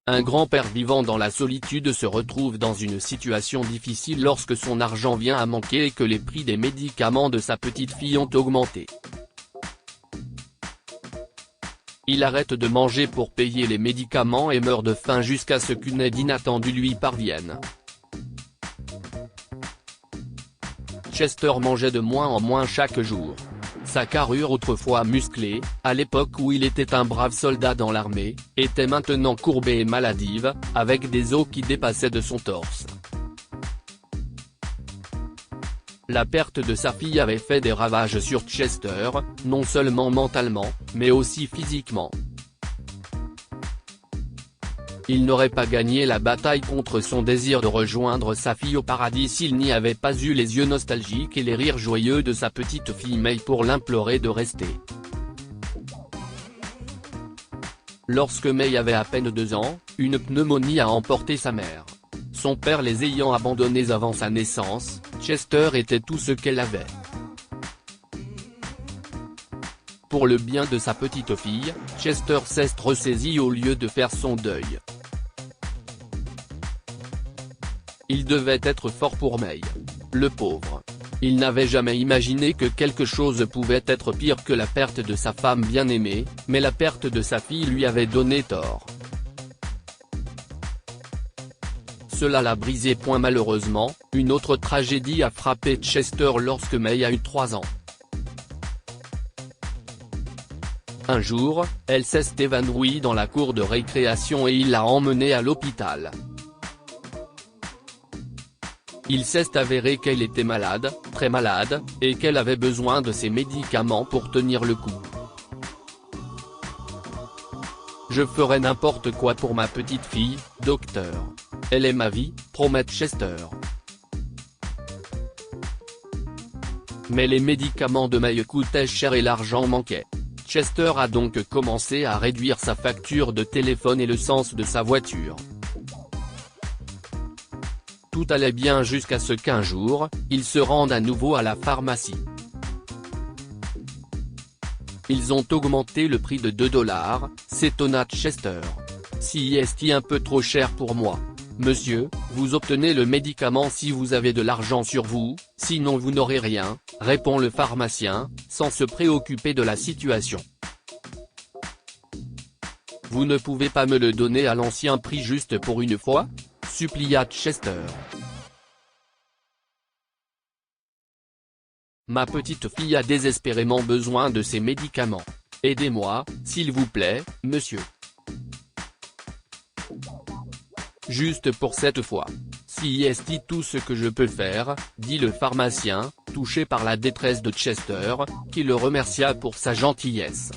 Un grand-père vivant dans la solitude se retrouve dans une situation difficile lorsque son argent vient à manquer et que les prix des médicaments de sa petite fille ont augmenté. Il arrête de manger pour payer les médicaments et meurt de faim jusqu'à ce qu'une aide inattendue lui parvienne. Chester mangeait de moins en moins chaque jour. Sa carrure autrefois musclée, à l'époque où il était un brave soldat dans l'armée, était maintenant courbée et maladive, avec des os qui dépassaient de son torse. La perte de sa fille avait fait des ravages sur Chester, non seulement mentalement, mais aussi physiquement. Il n'aurait pas gagné la bataille contre son désir de rejoindre sa fille au paradis s'il n'y avait pas eu les yeux nostalgiques et les rires joyeux de sa petite fille May pour l'implorer de rester. Lorsque May avait à peine 2 ans, une pneumonie a emporté sa mère. Son père les ayant abandonnés avant sa naissance, Chester était tout ce qu'elle avait. Pour le bien de sa petite fille, Chester s'est ressaisi au lieu de faire son deuil. Il devait être fort pour May. Le pauvre. Il n'avait jamais imaginé que quelque chose pouvait être pire que la perte de sa femme bien-aimée, mais la perte de sa fille lui avait donné tort. Cela l'a brisé. Malheureusement, une autre tragédie a frappé Chester lorsque May a eu 3 ans. Un jour, elle s'est évanouie dans la cour de récréation et il l'a emmenée à l'hôpital. Il s'est avéré qu'elle était malade, très malade, et qu'elle avait besoin de ses médicaments pour tenir le coup. Je ferai n'importe quoi pour ma petite fille, docteur. Elle est ma vie, promet Chester. Mais les médicaments de May coûtaient cher et l'argent manquait. Chester a donc commencé à réduire sa facture de téléphone et le sens de sa voiture. Tout allait bien jusqu'à ce qu'un jour, il se rende à nouveau à la pharmacie. Ils ont augmenté le prix de 2 $, s'étonna Chester. Si est un peu trop cher pour moi. Monsieur, vous obtenez le médicament si vous avez de l'argent sur vous, sinon vous n'aurez rien, répond le pharmacien, sans se préoccuper de la situation. Vous ne pouvez pas me le donner à l'ancien prix juste pour une fois ? Supplia Chester. Ma petite fille a désespérément besoin de ces médicaments. Aidez-moi, s'il vous plaît, monsieur. Juste pour cette fois. Si est tout ce que je peux faire, dit le pharmacien, touché par la détresse de Chester, qui le remercia pour sa gentillesse.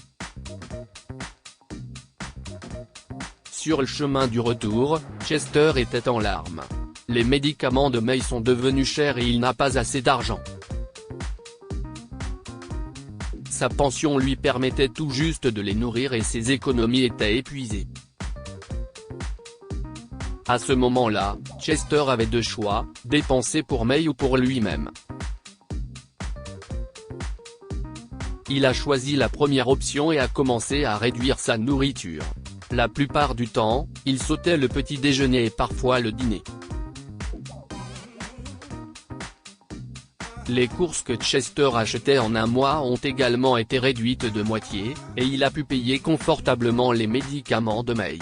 Sur le chemin du retour, Chester était en larmes. Les médicaments de May sont devenus chers et il n'a pas assez d'argent. Sa pension lui permettait tout juste de les nourrir et ses économies étaient épuisées. À ce moment-là, Chester avait 2 choix, dépenser pour May ou pour lui-même. Il a choisi la première option et a commencé à réduire sa nourriture. La plupart du temps, il sautait le petit déjeuner et parfois le dîner. Les courses que Chester achetait en un mois ont également été réduites de moitié, et il a pu payer confortablement les médicaments de May.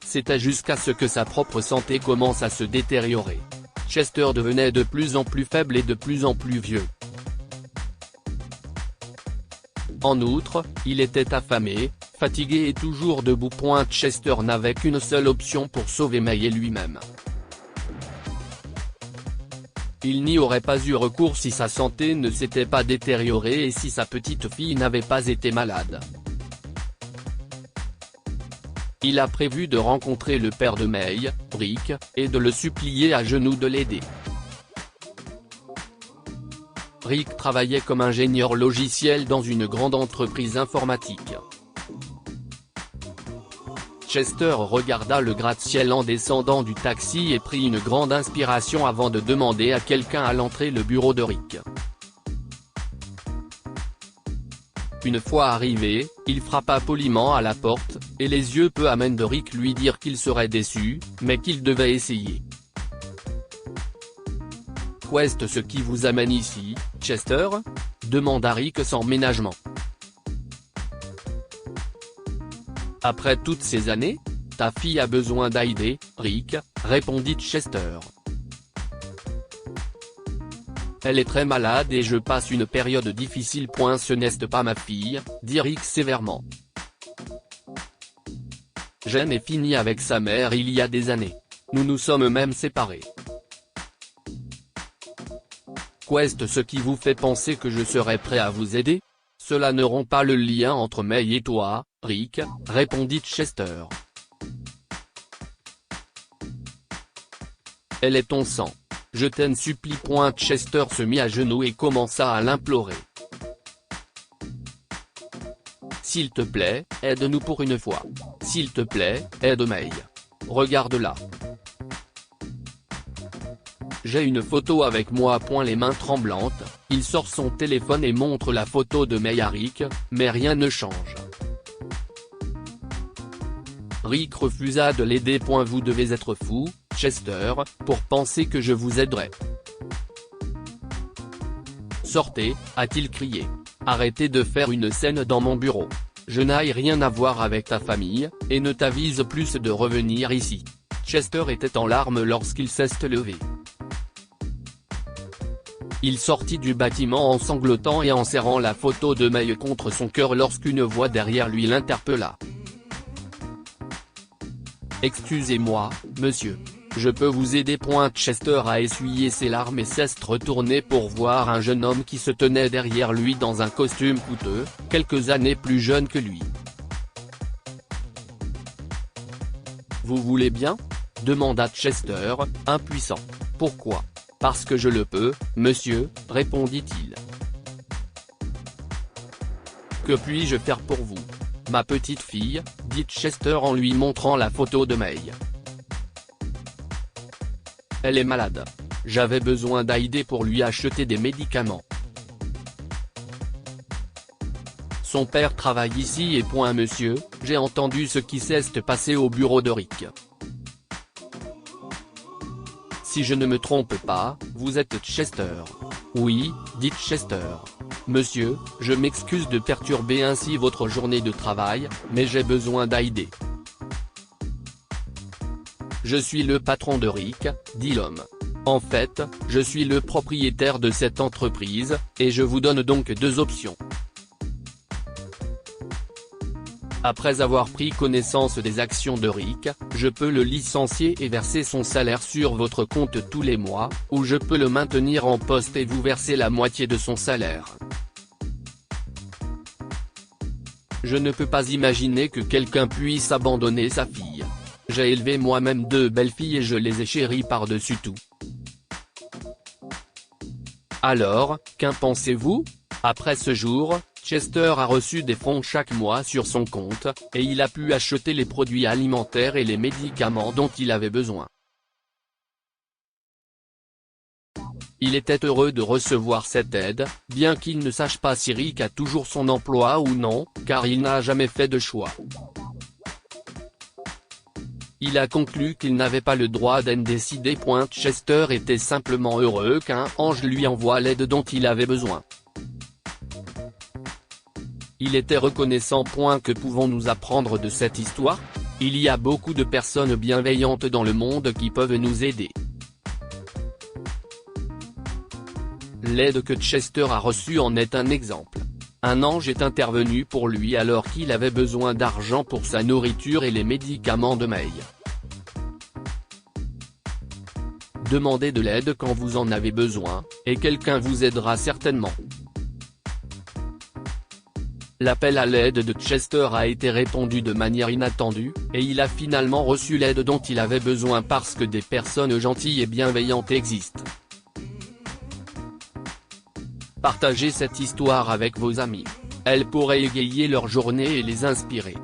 C'était jusqu'à ce que sa propre santé commence à se détériorer. Chester devenait de plus en plus faible et de plus en plus vieux. En outre, il était affamé, fatigué et toujours debout. Chester n'avait qu'une seule option pour sauver May et lui-même. Il n'y aurait pas eu recours si sa santé ne s'était pas détériorée et si sa petite fille n'avait pas été malade. Il a prévu de rencontrer le père de May, Rick, et de le supplier à genoux de l'aider. Rick travaillait comme ingénieur logiciel dans une grande entreprise informatique. Chester regarda le gratte-ciel en descendant du taxi et prit une grande inspiration avant de demander à quelqu'un à l'entrée le bureau de Rick. Une fois arrivé, il frappa poliment à la porte, et les yeux peu amènes de Rick lui dirent qu'il serait déçu, mais qu'il devait essayer. Qu'est ce qui vous amène ici, Chester ? Demanda Rick sans ménagement. Après toutes ces années ? Ta fille a besoin d'aider, Rick, répondit Chester. Elle est très malade et je passe une période difficile. Ce n'est pas ma fille, dit Rick sévèrement. Jen est fini avec sa mère il y a des années. Nous nous sommes même séparés. Qu'est ce qui vous fait penser que je serais prêt à vous aider ? Cela ne rompt pas le lien entre May et toi, Rick, répondit Chester. Elle est ton sang. Je t'en supplie. Chester se mit à genoux et commença à l'implorer. S'il te plaît, aide-nous pour une fois. S'il te plaît, aide May. Regarde-la. J'ai une photo avec moi. Les mains tremblantes, il sort son téléphone et montre la photo de May à Rick, mais rien ne change. Rick refusa de l'aider. Vous devez être fou, Chester, pour penser que je vous aiderai. Sortez, a-t-il crié. Arrêtez de faire une scène dans mon bureau. Je n'ai rien à voir avec ta famille, et ne t'avise plus de revenir ici. Chester était en larmes lorsqu'il s'est levé. Il sortit du bâtiment en sanglotant et en serrant la photo de May contre son cœur lorsqu'une voix derrière lui l'interpella. Excusez-moi, monsieur. Je peux vous aider. Chester a essuyé ses larmes et s'est retourné pour voir un jeune homme qui se tenait derrière lui dans un costume coûteux, quelques années plus jeune que lui. Vous voulez bien ? Demanda Chester, impuissant. Pourquoi ? Parce que je le peux, monsieur, répondit-il. Que puis-je faire pour vous ? Ma petite fille, dit Chester en lui montrant la photo de May. Elle est malade. J'avais besoin d'aider pour lui acheter des médicaments. Son père travaille ici et monsieur, j'ai entendu ce qui s'est passé au bureau de Rick. Si je ne me trompe pas, vous êtes Chester. Oui, dit Chester. Monsieur, je m'excuse de perturber ainsi votre journée de travail, mais j'ai besoin d'aider. Je suis le patron de Rick, dit l'homme. En fait, je suis le propriétaire de cette entreprise, et je vous donne donc deux options. Après avoir pris connaissance des actions de Rick, je peux le licencier et verser son salaire sur votre compte tous les mois, ou je peux le maintenir en poste et vous verser la moitié de son salaire. Je ne peux pas imaginer que quelqu'un puisse abandonner sa fille. J'ai élevé moi-même deux belles filles et je les ai chéries par-dessus tout. Alors, qu'en pensez-vous ? Après ce jour, Chester a reçu des fonds chaque mois sur son compte, et il a pu acheter les produits alimentaires et les médicaments dont il avait besoin. Il était heureux de recevoir cette aide, bien qu'il ne sache pas si Rick a toujours son emploi ou non, car il n'a jamais fait de choix. Il a conclu qu'il n'avait pas le droit d'en décider. Chester était simplement heureux qu'un ange lui envoie l'aide dont il avait besoin. Il était reconnaissant. Que pouvons-nous apprendre de cette histoire ? Il y a beaucoup de personnes bienveillantes dans le monde qui peuvent nous aider. L'aide que Chester a reçue en est un exemple. Un ange est intervenu pour lui alors qu'il avait besoin d'argent pour sa nourriture et les médicaments de May. Demandez de l'aide quand vous en avez besoin, et quelqu'un vous aidera certainement. L'appel à l'aide de Chester a été répondu de manière inattendue, et il a finalement reçu l'aide dont il avait besoin parce que des personnes gentilles et bienveillantes existent. Partagez cette histoire avec vos amis. Elle pourrait égayer leur journée et les inspirer.